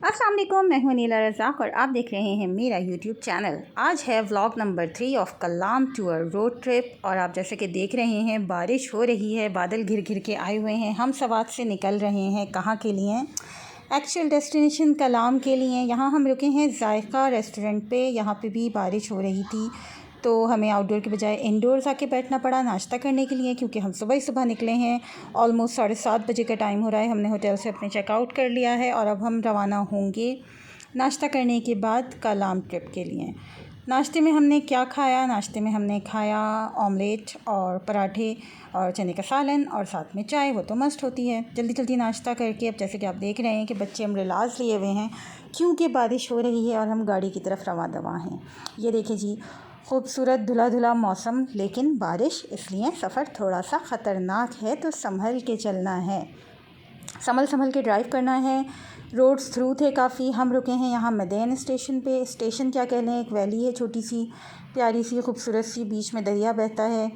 अस्सलाम वालेकुम, मैं हूं नीला रज़ाक और आप देख रहे हैं मेरा यूट्यूब चैनल। आज है vlog number 3 of Kalam tour road trip. और आप जैसे कि देख रहे हैं बारिश हो रही है, बादल घिर घिर के आए हुए हैं। हम सवात से निकल रहे हैं कहाँ के लिए? एक्चुअल डेस्टिनेशन कलाम के लिए। यहाँ हम रुके हैं जायका रेस्टोरेंट पे। यहाँ पे भी बारिश हो रही थी तो हमें आउटडोर के बजाय इंडोर्स आके बैठना पड़ा नाश्ता करने के लिए, क्योंकि हम सुबह ही सुबह निकले हैं। ऑलमोस्ट 7:30 बजे का टाइम हो रहा है। हमने होटल से अपने चेकआउट कर लिया है और अब हम रवाना होंगे नाश्ता करने के बाद कलाम ट्रिप के लिए। नाश्ते में हमने क्या खाया? नाश्ते में हमने खाया ऑमलेट और पराठे और चने का सालन और साथ में चाय। वो तो मस्ट होती है। जल्दी जल्दी नाश्ता करके अब जैसे कि आप देख रहे हैं कि बच्चे अम्ब्रेलाज लिए हुए हैं क्योंकि बारिश हो रही है और हम गाड़ी की तरफ रवा दवा हैं। ये देखिए जी, खूबसूरत धुला धुला मौसम, लेकिन बारिश, इसलिए सफ़र थोड़ा सा ख़तरनाक है तो संभल के चलना है, संभल के ड्राइव करना है। रोड्स थ्रू थे काफ़ी। हम रुके हैं यहाँ मैदैन स्टेशन पे। स्टेशन क्या कह लें, एक वैली है छोटी सी, प्यारी सी, खूबसूरत सी, बीच में दरिया बहता है।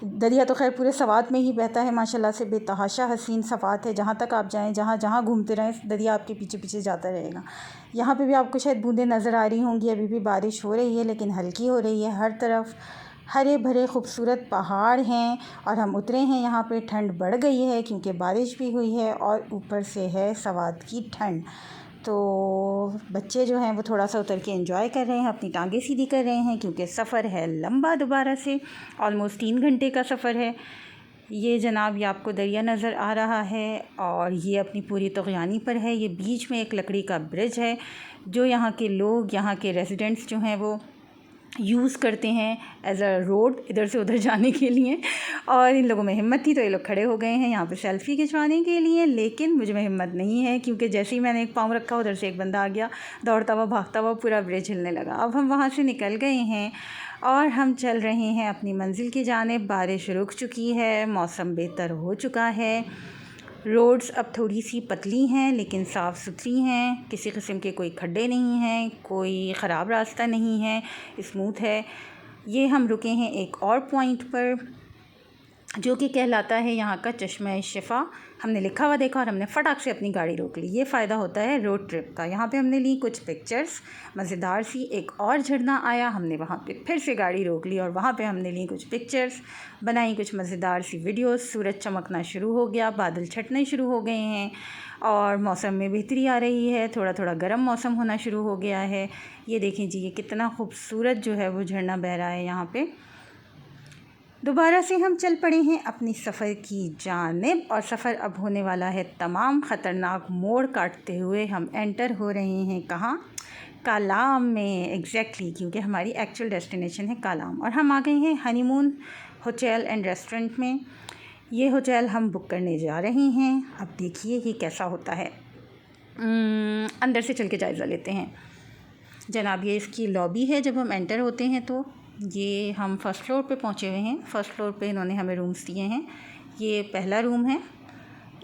दरिया तो खैर पूरे सवात में ही बहता है माशाल्लाह से। बेतहाशा हसीन सवात है। जहाँ तक आप जाएँ, जहाँ जहाँ घूमते रहें, दरिया आपके पीछे पीछे जाता रहेगा। यहाँ पे भी आपको शायद बूंदें नज़र आ रही होंगी। अभी भी बारिश हो रही है लेकिन हल्की हो रही है। हर तरफ हरे भरे खूबसूरत पहाड़ हैं और हम उतरे हैं यहाँ पे। ठंड बढ़ गई है क्योंकि बारिश भी हुई है और ऊपर से है सवात की ठंड। तो बच्चे जो हैं वो थोड़ा सा उतर के एंजॉय कर रहे हैं, अपनी टांगें सीधी कर रहे हैं क्योंकि सफ़र है लंबा। दोबारा से ऑलमोस्ट 3 घंटे का सफ़र है। ये जनाब, ये आपको दरिया नज़र आ रहा है और ये अपनी पूरी तग़यानी पर है। ये बीच में एक लकड़ी का ब्रिज है जो यहाँ के लोग, यहाँ के रेजिडेंट्स जो हैं वो यूज़ करते हैं एज़ अ रोड इधर से उधर जाने के लिए। और इन लोगों में हिम्मत थी तो ये लोग खड़े हो गए हैं यहाँ पे सेल्फ़ी खिंचवाने के लिए, लेकिन मुझ में हिम्मत नहीं है क्योंकि जैसे ही मैंने एक पाँव रखा उधर से एक बंदा आ गया दौड़ता हुआ भागता हुआ, पूरा ब्रिज हिलने लगा। अब हम वहाँ से निकल गए हैं और हम चल रहे हैं अपनी मंजिल की जानिब। बारिश रुक चुकी है, मौसम बेहतर हो चुका है। रोड्स अब थोड़ी सी पतली हैं लेकिन साफ़ सुथरी हैं। किसी किस्म के कोई खड्डे नहीं हैं, कोई ख़राब रास्ता नहीं है, स्मूथ है। ये हम रुके हैं एक और पॉइंट पर जो कि कहलाता है यहाँ का चश्मा शिफा। हमने लिखा हुआ देखा और हमने फटाक से अपनी गाड़ी रोक ली। ये फ़ायदा होता है रोड ट्रिप का। यहाँ पे हमने ली कुछ पिक्चर्स मज़ेदार सी। एक और झरना आया, हमने वहाँ पे फिर से गाड़ी रोक ली और वहाँ पे हमने ली कुछ पिक्चर्स, बनाई कुछ मज़ेदार सी वीडियोस। सूरज चमकना शुरू हो गया, बादल छटने शुरू हो गए हैं और मौसम में बेहतरी आ रही है। थोड़ा थोड़ा गर्म मौसम होना शुरू हो गया है। ये देखें जी, ये कितना खूबसूरत जो है वो झरना बह रहा है यहाँ पर। दोबारा से हम चल पड़े हैं अपनी सफ़र की जानिब और सफ़र अब होने वाला है तमाम। ख़तरनाक मोड़ काटते हुए हम एंटर हो रहे हैं कहाँ? कलाम में। एग्जैक्टली, क्योंकि हमारी एक्चुअल डेस्टिनेशन है कलाम और हम आ गए हैं हनीमून होटल एंड रेस्टोरेंट में। ये होटल हम बुक करने जा रहे हैं। अब देखिए ये कैसा होता है। अंदर से चल के जायज़ा लेते हैं जनाब। ये इसकी लॉबी है। जब हम एंटर होते हैं तो ये हम फ़र्स्ट फ्लोर पे पहुँचे हुए हैं। फ़र्स्ट फ्लोर पे इन्होंने हमें रूम्स दिए हैं। ये पहला रूम है,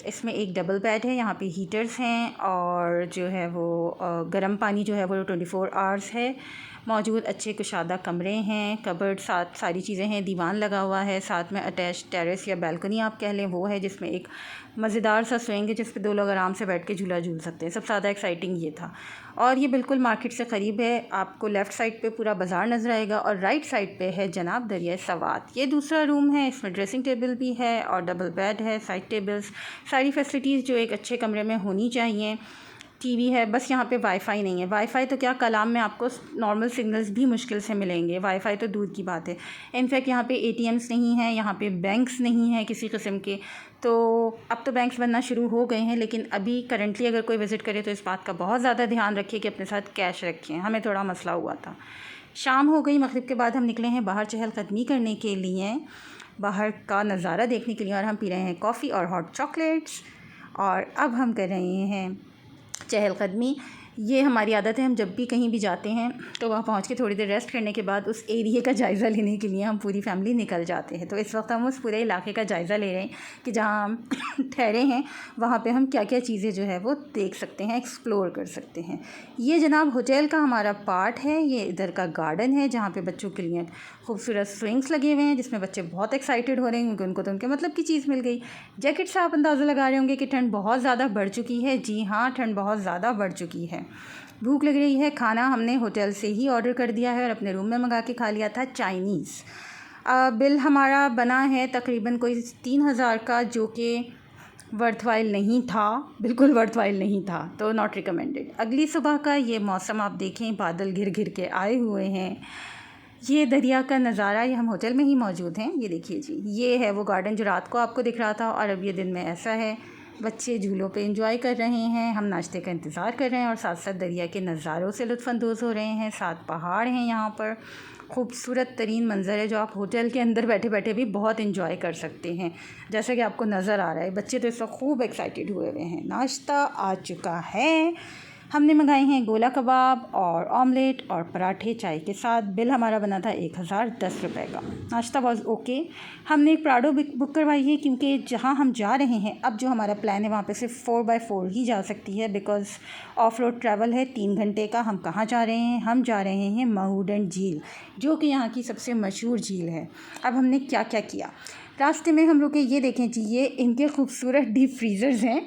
इसमें एक डबल बेड है। यहाँ पे हीटर्स हैं और जो है वो गर्म पानी जो है वो 24 आवर्स है मौजूद। अच्छे कुशादा कमरे हैं, कबर्ड साथ सारी चीज़ें हैं, दीवान लगा हुआ है। साथ में अटैच टेरेस या बालकनी आप कह लें वो है, जिसमें एक मज़ेदार सा स्विंग है जिस पे 2 लोग आराम से बैठ के झूला झूल सकते हैं। सबसे ज़्यादा एक्साइटिंग ये था। और ये बिल्कुल मार्केट से क़रीब है। आपको लेफ़्ट साइड पे पूरा बाज़ार नज़र आएगा और राइट साइड पे है जनाब दरिया सवात। ये दूसरा रूम है, इसमें ड्रेसिंग टेबल भी है और डबल बेड है, साइड टेबल्स, सारी फैसिलिटीज़ जो एक अच्छे कमरे में होनी चाहिए। टीवी है, बस यहाँ पे वाईफ़ाई नहीं है। वाईफ़ाई तो क्या, कलाम में आपको नॉर्मल सिग्नल्स भी मुश्किल से मिलेंगे, वाईफ़ाई तो दूर की बात है। इनफैक्ट यहाँ पे एटीएम्स नहीं हैं, यहाँ पे बैंक्स नहीं हैं किसी किस्म के। तो अब तो बैंक्स बनना शुरू हो गए हैं, लेकिन अभी करंटली अगर कोई विज़िट करे तो इस बात का बहुत ज़्यादा ध्यान रखिए कि अपने साथ कैश रखें। हमें थोड़ा मसला हुआ था। शाम हो गई, मगरिब के बाद हम निकले हैं बाहर चहलकदमी करने के लिए, बाहर का नज़ारा देखने के लिए। और हम पी रहे हैं कॉफ़ी और हॉट चॉकलेट्स और अब हम कर रहे हैं चहलकदमी। ये हमारी आदत है, हम जब भी कहीं भी जाते हैं तो वहाँ पहुँच के थोड़ी देर रेस्ट करने के बाद उस एरिए का जायज़ा लेने के लिए हम पूरी फैमिली निकल जाते हैं। तो इस वक्त हम उस पूरे इलाके का जायज़ा ले रहे हैं कि जहाँ हम ठहरे हैं वहाँ पे हम क्या क्या चीज़ें जो है वो देख सकते हैं, एक्सप्लोर कर सकते हैं। ये जनाब होटल का हमारा पार्ट है। ये इधर का गार्डन है जहाँ पे बच्चों के लिए खूबसूरत स्विंग्स लगे हुए हैं जिसमें बच्चे बहुत एक्साइटेड हो रहे हैं क्योंकि उनको तो उनके मतलब की चीज़ मिल गई। जैकेट से आप अंदाज़ा लगा रहे होंगे कि ठंड बहुत ज़्यादा बढ़ चुकी है। जी हाँ, ठंड बहुत ज़्यादा बढ़ चुकी है। भूख लग रही है। खाना हमने होटल से ही ऑर्डर कर दिया है और अपने रूम में मंगा के खा लिया था चाइनीज़। बिल हमारा बना है तकरीबन कोई 3000 का, जो कि वर्थवाइल नहीं था, बिल्कुल वर्थवाइल नहीं था, तो नॉट रिकमेंडेड। अगली सुबह का ये मौसम आप देखें, बादल घिर घिर के आए हुए हैं। ये दरिया का नज़ारा, ये हम होटल में ही मौजूद हैं। ये देखिए जी, ये है वो गार्डन जो रात को आपको दिख रहा था और अब ये दिन में ऐसा है। बच्चे झूलों पे एंजॉय कर रहे हैं, हम नाश्ते का इंतज़ार कर रहे हैं और साथ साथ दरिया के नज़ारों से लुत्फ़अंदोज़ हो रहे हैं। साथ पहाड़ हैं यहाँ पर, खूबसूरत तरीन मंज़र है जो आप होटल के अंदर बैठे बैठे भी बहुत एंजॉय कर सकते हैं, जैसा कि आपको नज़र आ रहा है। बच्चे तो इस वक्त खूब एक्साइटेड हुए हुए हैं। नाश्ता आ चुका है, हमने मंगाए हैं गोला कबाब और ऑमलेट और पराठे चाय के साथ। बिल हमारा बना था 1010 रुपये का। नाश्ता वॉज ओके। हमने एक प्राडो बुक करवाई है क्योंकि जहाँ हम जा रहे हैं, अब जो हमारा प्लान है वहाँ पे सिर्फ 4x4 ही जा सकती है, बिकॉज़ ऑफ रोड ट्रैवल है 3 घंटे का। हम कहाँ जा रहे हैं? हम जा रहे हैं महूडन झील, जो कि यहाँ की सबसे मशहूर झील है। अब हमने क्या क्या किया रास्ते में, हम रुके। ये देखें जी, ये इनके खूबसूरत डीप फ्रीज़र्स हैं।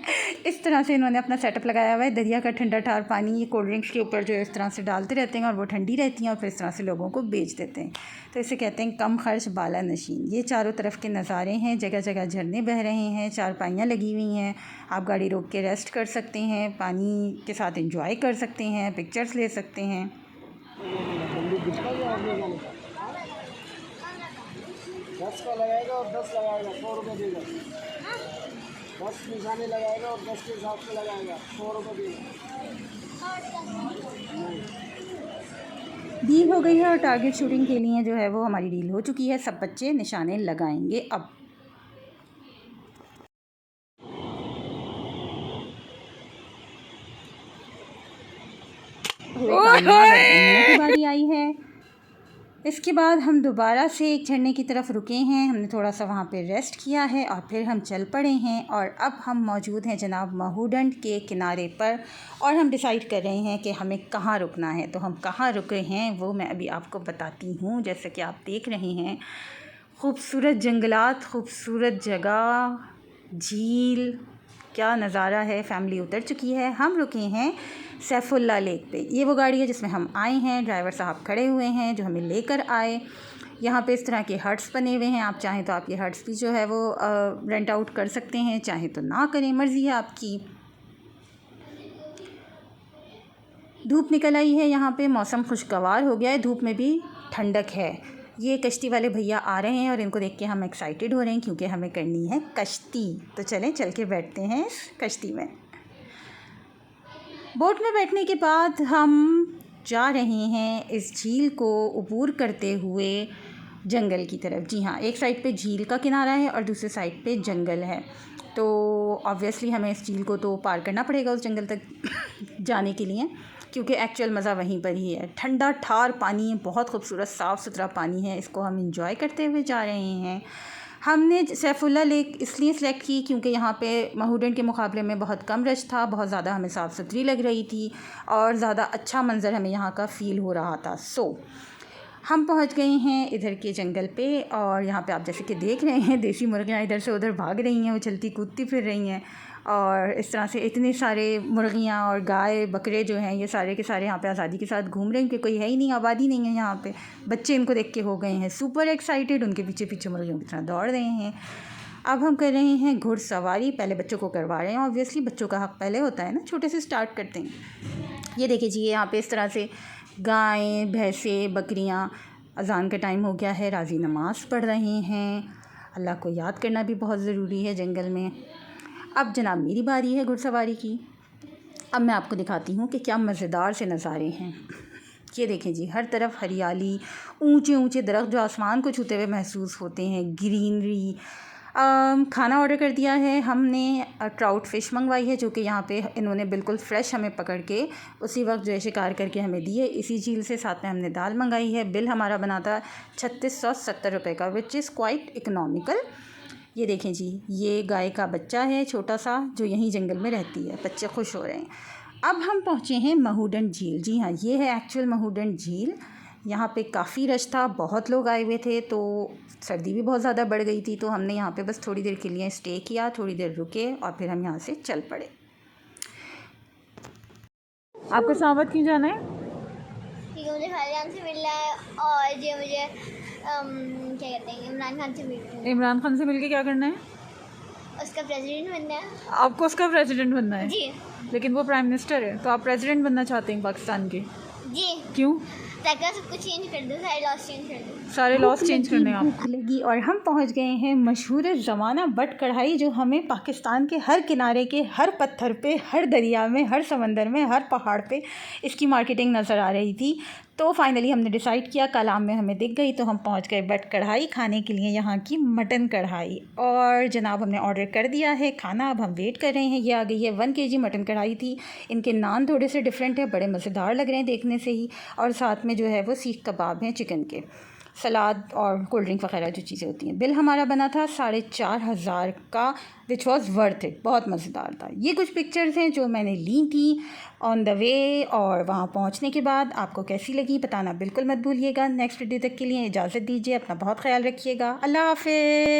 इस तरह से इन्होंने अपना सेटअप लगाया हुआ है। दरिया का ठंडा ठार पानी ये कोल्ड ड्रिंक्स के ऊपर जो है इस तरह से डालते रहते हैं और वो ठंडी रहती हैं और फिर इस तरह से लोगों को बेच देते हैं। तो इसे कहते हैं कम खर्च बाला नशीन। ये चारों तरफ के नज़ारे हैं, जगह जगह झरने बह रहे हैं, चारपाइयाँ लगी हुई हैं। आप गाड़ी रोक के रेस्ट कर सकते हैं, पानी के साथ इंजॉय कर सकते हैं, पिक्चर्स ले सकते हैं। 10 का लगाएगा और 10 लगाएगा, 100 रुपये देगा। 10 निशाने लगाएगा और 10 के हिसाब से लगाएगा, 100 रुपये देगा। डील हो गई है और टारगेट शूटिंग के लिए जो है वो हमारी डील हो चुकी है। सब बच्चे निशाने लगाएंगे अब। की बारी आई है। इसके बाद हम दोबारा से एक झरने की तरफ रुके हैं। हमने थोड़ा सा वहाँ पे रेस्ट किया है और फिर हम चल पड़े हैं और अब हम मौजूद हैं जनाब महूडन के किनारे पर और हम डिसाइड कर रहे हैं कि हमें कहाँ रुकना है। तो हम कहाँ रुके हैं वो मैं अभी आपको बताती हूँ। जैसे कि आप देख रहे हैं, खूबसूरत जंगलात, खूबसूरत जगह, झील, क्या नज़ारा है। फैमिली उतर चुकी है। हम रुके हैं सैफुल्ला लेक पे। ये वो गाड़ी है जिसमें हम आए हैं। ड्राइवर साहब खड़े हुए हैं जो हमें लेकर आए। यहाँ पे इस तरह के हट्स बने हुए हैं। आप चाहें तो आप ये हट्स भी जो है वो रेंट आउट कर सकते हैं, चाहें तो ना करें, मर्ज़ी है आपकी। धूप निकल आई है, यहाँ पे मौसम खुशगवार हो गया है, धूप में भी ठंडक है। ये कश्ती वाले भैया आ रहे हैं और इनको देख के हम एक्साइटेड हो रहे हैं क्योंकि हमें करनी है कश्ती। तो चलें, चल के बैठते हैं इस कश्ती में। बोट में बैठने के बाद हम जा रहे हैं इस झील को अबूर करते हुए जंगल की तरफ। जी हाँ, एक साइड पे झील का किनारा है और दूसरे साइड पे जंगल है। तो ऑब्वियसली हमें इस झील को तो पार करना पड़ेगा उस जंगल तक जाने के लिए, क्योंकि एक्चुअल मज़ा वहीं पर ही है। ठंडा ठार पानी है, बहुत खूबसूरत साफ़ सुथरा पानी है। इसको हम इंजॉय करते हुए जा रहे हैं। हमने सैफुल्ला लेक इसलिए सेलेक्ट की क्योंकि यहाँ पे महूडन के मुकाबले में बहुत कम रश था, बहुत ज़्यादा हमें साफ़ सुथरी लग रही थी और ज़्यादा अच्छा मंज़र हमें यहाँ का फ़ील हो रहा था। हम पहुँच गए हैं इधर के जंगल पे और यहाँ पे आप जैसे कि देख रहे हैं देसी मुर्गियाँ इधर से उधर भाग रही हैं, उछलती कूदती फिर रही हैं और इस तरह से इतने सारे मुर्गियाँ और गाय बकरे जो हैं ये सारे के सारे यहाँ पे आज़ादी के साथ घूम रहे हैं क्योंकि कोई है ही नहीं, आबादी नहीं है यहाँ पे। बच्चे इनको देख के हो गए हैं सुपर एक्साइटेड, उनके पीछे पीछे मुर्गियों की तरह दौड़ रहे हैं। अब हम कर रहे हैं घुड़सवारी, पहले बच्चों को करवा रहे हैं। ऑब्वियसली बच्चों का हक़ पहले होता है ना, छोटे से स्टार्ट करते हैं। ये देखिए जी, यहाँ पे इस तरह से गायें, भैंसें, बकरियाँ, अज़ान का टाइम हो गया है, राज़ी नमाज़ पढ़ रहे हैं। अल्लाह को याद करना भी बहुत ज़रूरी है जंगल में। अब जनाब मेरी बारी है घुड़सवारी की। अब मैं आपको दिखाती हूँ कि क्या मज़ेदार से नज़ारे हैं। ये देखें जी, हर तरफ हरियाली, ऊंचे ऊंचे दरख्त जो आसमान को छूते हुए महसूस होते हैं, ग्रीनरी। खाना ऑर्डर कर दिया है हमने। ट्राउट फ़िश मंगवाई है जो कि यहाँ पे इन्होंने बिल्कुल फ़्रेश हमें पकड़ के उसी वक्त जो है शिकार करके हमें दी है इसी झील से। साथ में हमने दाल मंगाई है। बिल हमारा बना था 3670 रुपये का, विच इज़ क्वाइट इकनॉमिकल। ये देखें जी, ये गाय का बच्चा है छोटा सा जो यहीं जंगल में रहती है। बच्चे खुश हो रहे हैं। अब हम पहुँचे हैं महूडन झील। जी हाँ, ये है एक्चुअल महूडन झील। यहाँ पे काफ़ी रश था, बहुत लोग आए हुए थे, तो सर्दी भी बहुत ज़्यादा बढ़ गई थी। तो हमने यहाँ पे बस थोड़ी देर के लिए स्टे किया, थोड़ी देर रुके और फिर हम यहाँ से चल पड़े। आपको इस्लामाबाद क्यों जाना है? क्योंकि मुझे खालिद से मिलना है और ये मुझे क्या कहते हैं, इमरान खान से मिलना है। इमरान खान से मिलके क्या करना है? उसका प्रेसिडेंट बनना है। आपको उसका प्रेसिडेंट बनना है? जी लेकिन वो प्राइम मिनिस्टर है, तो आप प्रेसिडेंट बनना चाहते हैं पाकिस्तान के? जी, क्यों? ताकि सब कुछ चेंज कर दूँ, सारे लॉस चेंज कर दूँ। सारे लॉस चेंज करने हैं आप लगी। और हम पहुंच गए हैं मशहूर ज़माना बट कढ़ाई, जो हमें पाकिस्तान के हर किनारे के हर पत्थर पे, हर दरिया में, हर समंदर में, हर पहाड़ पे इसकी मार्केटिंग नज़र आ रही थी। तो फाइनली हमने डिसाइड किया, कलाम में हमें दिख गई, तो हम पहुंच गए बट कढ़ाई खाने के लिए, यहाँ की मटन कढ़ाई। और जनाब हमने ऑर्डर कर दिया है खाना, अब हम वेट कर रहे हैं। ये आ गई है 1 kg मटन कढ़ाई थी। इनके नान थोड़े से डिफरेंट है, बड़े मज़ेदार लग रहे हैं देखने से ही। और साथ में जो है वो सीख कबाब हैं चिकन के, सलाद और कोल्ड ड्रिंक वगैरह जो चीज़ें होती हैं। बिल हमारा बना था 4,500 का, विच वॉज़ वर्थ इट, बहुत मज़ेदार था। ये कुछ पिक्चर्स हैं जो मैंने ली थी ऑन द वे, और वहाँ पहुँचने के बाद आपको कैसी लगी बताना बिल्कुल मत भूलिएगा। नेक्स्ट वीडियो तक के लिए इजाज़त दीजिए, अपना बहुत ख्याल रखिएगा। अल्लाह हाफ़िज़।